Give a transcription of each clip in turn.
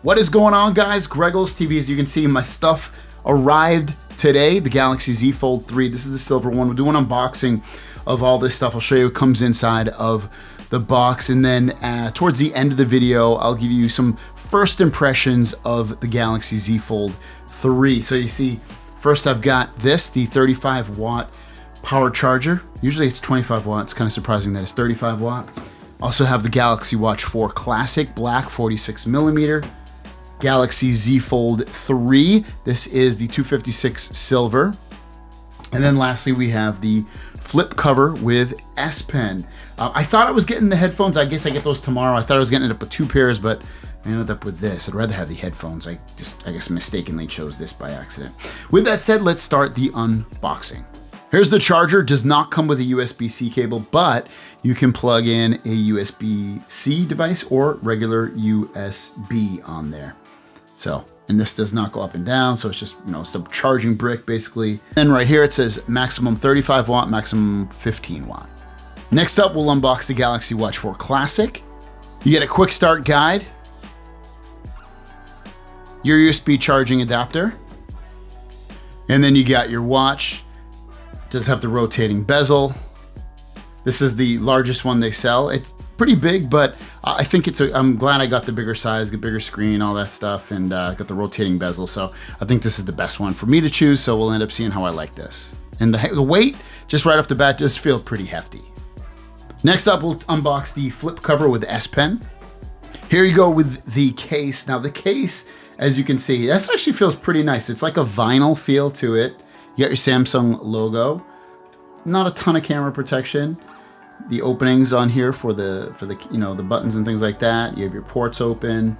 What is going on, guys? Greggles TV. As you can see, my stuff arrived today, the Galaxy Z Fold 3. This is the silver one. We'll do an unboxing of all this stuff. I'll show you what comes inside of the box, and then towards the end of the video, I'll give you some first impressions of the Galaxy Z Fold 3. So you see, first I've got this, the 35 watt power charger. Usually it's 25 watt. It's kind of surprising that it's 35 watt. Also have the Galaxy Watch 4 Classic Black 46 millimeter. Galaxy Z Fold 3. This is the 256 silver. And then lastly, we have the flip cover with S Pen. I thought I was getting the headphones. I guess I get those tomorrow. I thought I was getting it up with 2 pairs, but I ended up with this. I'd rather have the headphones. I guess mistakenly chose this by accident. With that said, let's start the unboxing. Here's the charger. Does not come with a USB-C cable, but you can plug in a USB-C device or regular USB on there. So, and this does not go up and down, so it's just, it's a charging brick basically. And right here it says maximum 35 watt, maximum 15 watt. Next up, we'll unbox the Galaxy Watch 4 Classic. You get a quick start guide, your USB charging adapter, and then you got your watch. It does have the rotating bezel. This is the largest one they sell. It's pretty big, but I think I'm glad I got the bigger size, the bigger screen, all that stuff, and got the rotating bezel. So I think this is the best one for me to choose. So we'll end up seeing how I like this. And the weight, just right off the bat, does feel pretty hefty. Next up, we'll unbox the flip cover with S Pen. Here you go with the case. Now the case, as you can see, this actually feels pretty nice. It's like a vinyl feel to it. You got your Samsung logo. Not a ton of camera protection. The openings on here for the the buttons and things like that. You have your ports open.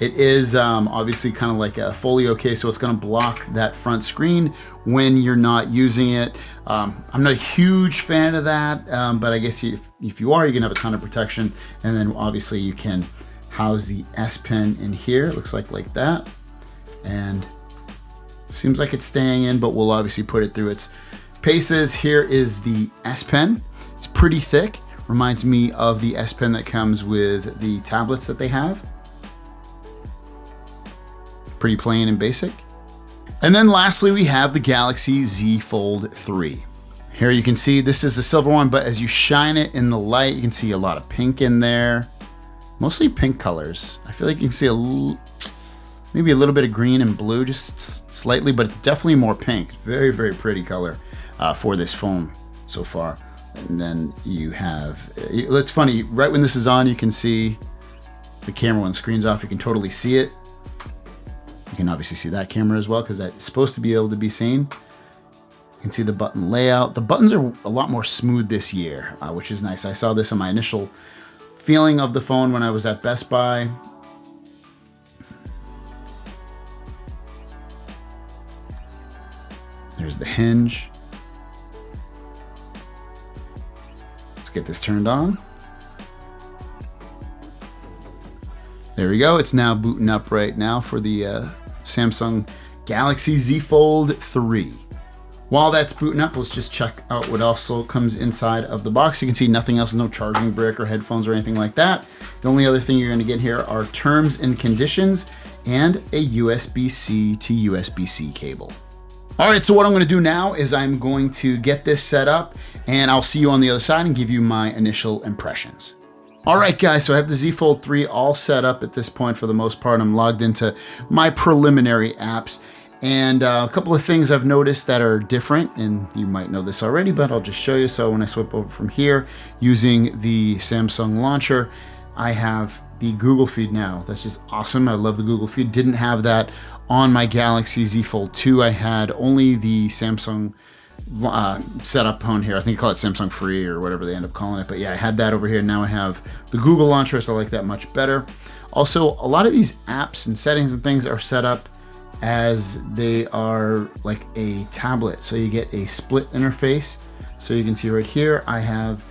It is obviously kind of like a folio case, so it's going to block that front screen when you're not using it. I'm not a huge fan of that, but I guess if you are, you can have a ton of protection. And then obviously you can house the S Pen in here. It looks like that, and seems like it's staying in, but we'll obviously put it through its paces. Here is the S Pen. It's pretty thick. Reminds me of the S Pen that comes with the tablets that they have. Pretty plain and basic. And then lastly, we have the Galaxy Z Fold 3. Here you can see this is the silver one, but as you shine it in the light, you can see a lot of pink in there. Mostly pink colors. I feel like you can see maybe a little bit of green and blue, just slightly, but definitely more pink. Very, very pretty color for this phone so far. And then you have, it's funny, right when this is on, you can see the camera when the screen's off, you can totally see it. You can obviously see that camera as well, because that's supposed to be able to be seen. You can see the button layout. The buttons are a lot more smooth this year, which is nice. I saw this on my initial feeling of the phone when I was at Best Buy. There's the hinge. Get this turned on. There we go. It's now booting up right now for the Samsung Galaxy Z Fold 3. While that's booting up, let's just check out what also comes inside of the box. You can see nothing else, no charging brick or headphones or anything like that. The only other thing you're going to get here are terms and conditions and a USB-C to USB-C cable. All right, so what I'm going to do now is I'm going to get this set up, and I'll see you on the other side and give you my initial impressions. All right, guys, so I have the Z Fold 3 all set up at this point for the most part. I'm logged into my preliminary apps, and a couple of things I've noticed that are different, and you might know this already, but I'll just show you. So when I swip over from here using the Samsung launcher, I have the Google feed now. That's just awesome. I love the Google feed. Didn't have that on my Galaxy Z Fold 2. I had only the Samsung setup on here. I think they call it Samsung Free or whatever they end up calling it. But yeah, I had that over here. Now I have the Google launcher, so I like that much better. Also, a lot of these apps and settings and things are set up as they are like a tablet. So you get a split interface. So you can see right here, I have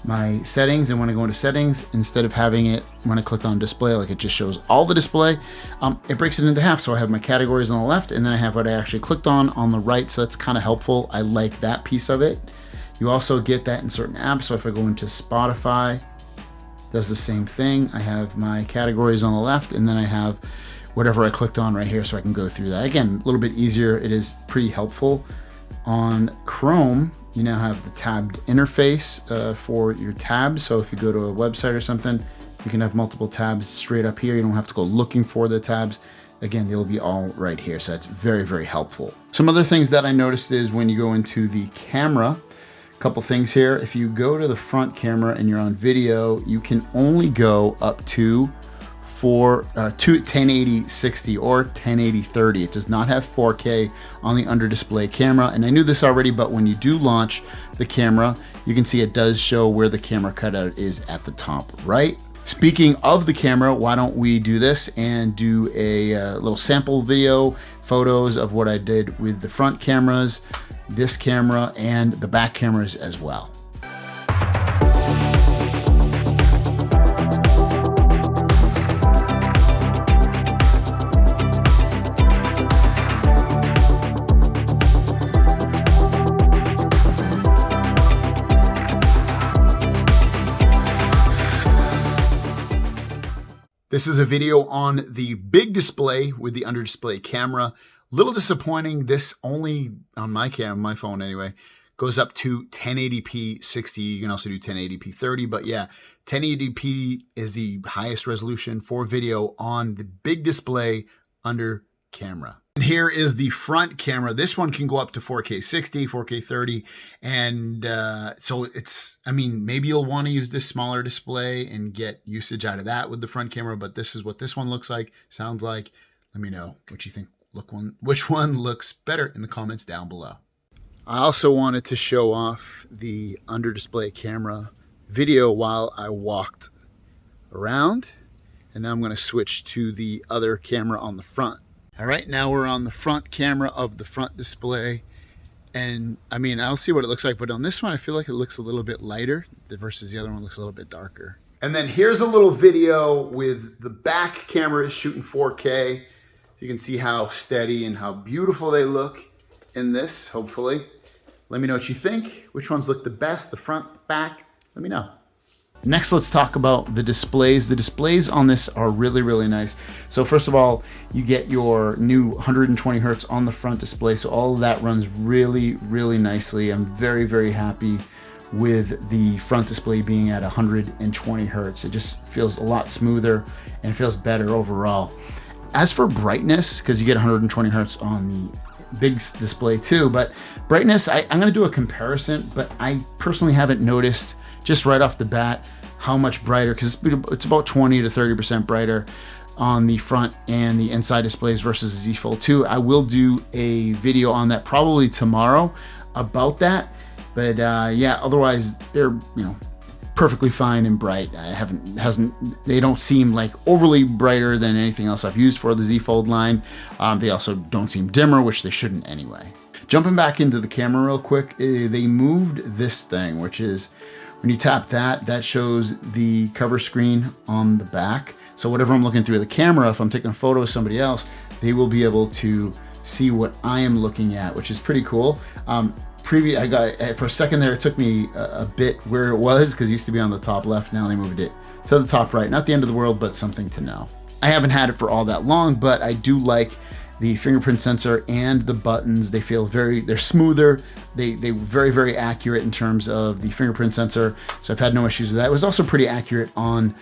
my settings, and when I go into settings, instead of having it when I click on display, like it just shows all the display, it breaks it into half. So I have my categories on the left, and then I have what I actually clicked on the right. So that's kind of helpful. I like that piece of it. You also get that in certain apps. So if I go into Spotify, does the same thing. I have my categories on the left, and then I have whatever I clicked on right here so I can go through that. Again, a little bit easier. It is pretty helpful. On Chrome, you now have the tabbed interface for your tabs. So if you go to a website or something, you can have multiple tabs straight up here. You don't have to go looking for the tabs. Again, they'll be all right here. So that's very, very helpful. Some other things that I noticed is when you go into the camera, a couple things here. If you go to the front camera and you're on video, you can only go up to 1080 60 or 1080 30. It does not have 4K on the under display camera. And I knew this already, but when you do launch the camera, you can see it does show where the camera cutout is at the top right. Speaking of the camera, why don't we do this and do a little sample video, photos of what I did with the front cameras, this camera, and the back cameras as well. This is a video on the big display with the under display camera. Little disappointing. This only on my phone anyway, goes up to 1080p 60. You can also do 1080p 30, but yeah, 1080p is the highest resolution for video on the big display under camera. And here is the front camera. This one can go up to 4K 60, 4K 30. And so it's, I mean, maybe you'll want to use this smaller display and get usage out of that with the front camera, but this is what this one looks like, sounds like. Let me know what you think. Which one looks better in the comments down below. I also wanted to show off the under display camera video while I walked around. And now I'm going to switch to the other camera on the front. All right, now we're on the front camera of the front display. And I mean, I'll see what it looks like, but on this one, I feel like it looks a little bit lighter versus the other one looks a little bit darker. And then here's a little video with the back camera is shooting 4K. You can see how steady and how beautiful they look in this, hopefully. Let me know what you think. Which ones look the best, the front, back? Let me know. Next, let's talk about the displays. The displays on this are really, really nice. So first of all, you get your new 120 hertz on the front display. So all of that runs really, really nicely. I'm very, very happy with the front display being at 120 hertz. It just feels a lot smoother and it feels better overall. As for brightness, because you get 120 hertz on the big display too, but brightness, I'm going to do a comparison, but I personally haven't noticed just right off the bat how much brighter, because it's about 20 to 30% brighter on the front and the inside displays versus the Z Fold 2. I will do a video on that probably tomorrow about that, but yeah, otherwise they're, perfectly fine and bright. They don't seem like overly brighter than anything else I've used for the Z Fold line. They also don't seem dimmer, which they shouldn't anyway. Jumping back into the camera real quick, they moved this thing, which is when you tap that shows the cover screen on the back. So whatever I'm looking through the camera, if I'm taking a photo of somebody else, they will be able to see what I am looking at, which is pretty cool. I got for a second there, it took me a bit where it was, because it used to be on the top left. Now they moved it to the top right. Not the end of the world, but something to know. I haven't had it for all that long, but I do like the fingerprint sensor and the buttons. They feel they're smoother. They very, very accurate in terms of the fingerprint sensor. So I've had no issues with that. It was also pretty accurate on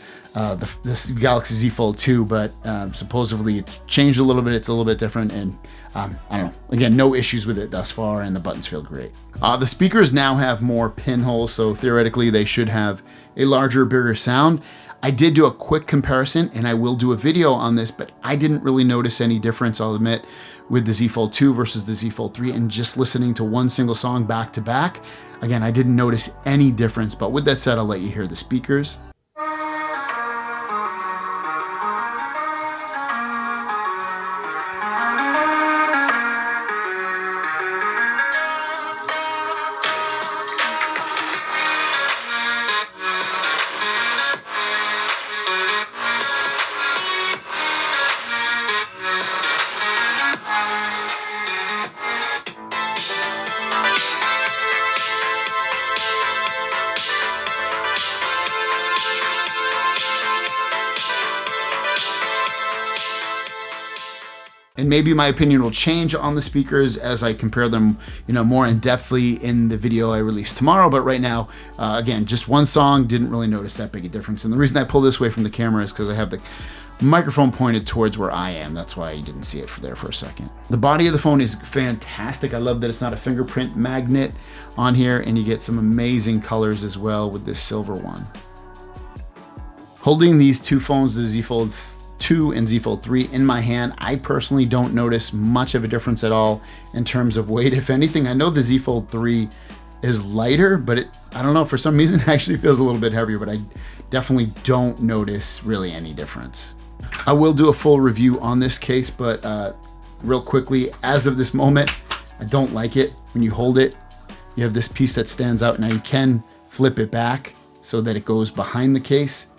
this Galaxy Z Fold 2, but supposedly it's changed a little bit. It's a little bit different, and I don't know. Again, no issues with it thus far, and the buttons feel great. The speakers now have more pinholes, so theoretically they should have a larger, bigger sound. I did do a quick comparison, and I will do a video on this, but I didn't really notice any difference, I'll admit, with the Z Fold 2 versus the Z Fold 3, and just listening to one single song back to back. Again, I didn't notice any difference, but with that said, I'll let you hear the speakers. And maybe my opinion will change on the speakers as I compare them, more in depthly in the video I release tomorrow. But right now, again, just one song, didn't really notice that big a difference. And the reason I pull this way from the camera is because I have the microphone pointed towards where I am. That's why you didn't see it there for a second. The body of the phone is fantastic. I love that it's not a fingerprint magnet on here, and you get some amazing colors as well with this silver one. Holding these two phones, the Z Fold 2 and Z Fold 3 in my hand, I personally don't notice much of a difference at all in terms of weight. If anything, I know the Z Fold 3 is lighter, but I don't know, for some reason it actually feels a little bit heavier, but I definitely don't notice really any difference. I will do a full review on this case, but real quickly, as of this moment, I don't like it. When you hold it, you have this piece that stands out. Now you can flip it back so that it goes behind the case,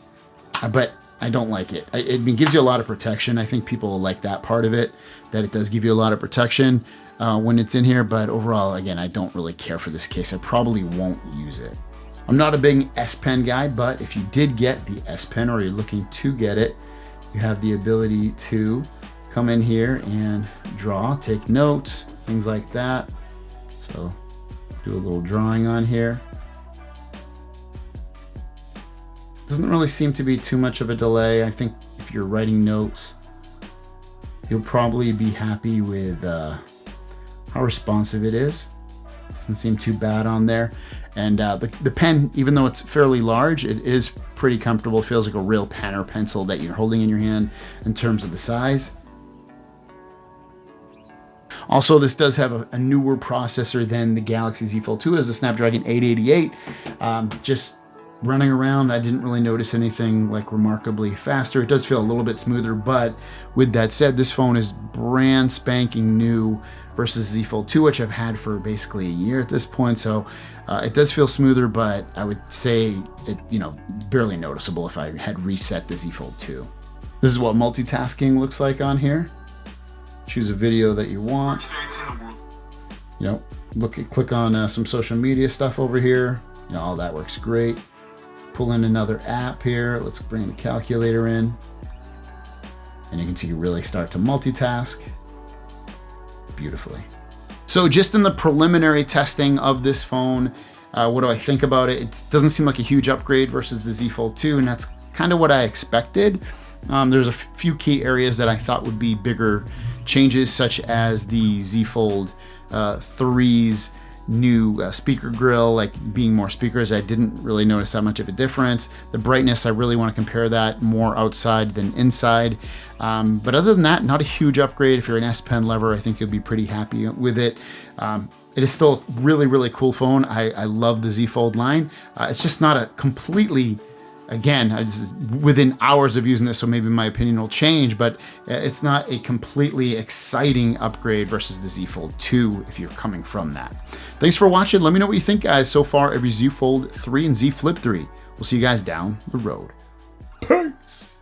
but I don't like it. It gives you a lot of protection. I think people will like that part of it, that it does give you a lot of protection when it's in here. But overall, again, I don't really care for this case. I probably won't use it. I'm not a big S Pen guy, but if you did get the S Pen or you're looking to get it, you have the ability to come in here and draw, take notes, things like that. So do a little drawing on here. Doesn't really seem to be too much of a delay. I think if you're writing notes, you'll probably be happy with how responsive it is. Doesn't seem too bad on there. And the pen, even though it's fairly large, it is pretty comfortable. It feels like a real pen or pencil that you're holding in your hand in terms of the size. Also, this does have a newer processor than the Galaxy Z Fold 2. It has a Snapdragon 888. Just running around, I didn't really notice anything like remarkably faster. It does feel a little bit smoother, but with that said, this phone is brand spanking new versus Z Fold 2, which I've had for basically a year at this point. So it does feel smoother, but I would say it, barely noticeable if I had reset the Z Fold 2. This is what multitasking looks like on here. Choose a video that you want. Click on some social media stuff over here. All that works great. Pull in another app here. Let's bring the calculator in. And you can see you really start to multitask beautifully. So just in the preliminary testing of this phone, what do I think about it? It doesn't seem like a huge upgrade versus the Z Fold 2, and that's kind of what I expected. There's a few key areas that I thought would be bigger changes, such as the Z Fold 3's new speaker grill, like being more speakers. I didn't really notice that much of a difference. The brightness, I really want to compare that more outside than inside. But other than that, not a huge upgrade. If you're an S Pen lover, I think you'll be pretty happy with it. It is still a really, really cool phone. I love the Z Fold line. It's just not a completely, again, within hours of using this, so maybe my opinion will change, but it's not a completely exciting upgrade versus the Z Fold 2 if you're coming from that. Thanks for watching. Let me know what you think, guys, so far of your Z Fold 3 and Z Flip 3. We'll see you guys down the road. Peace!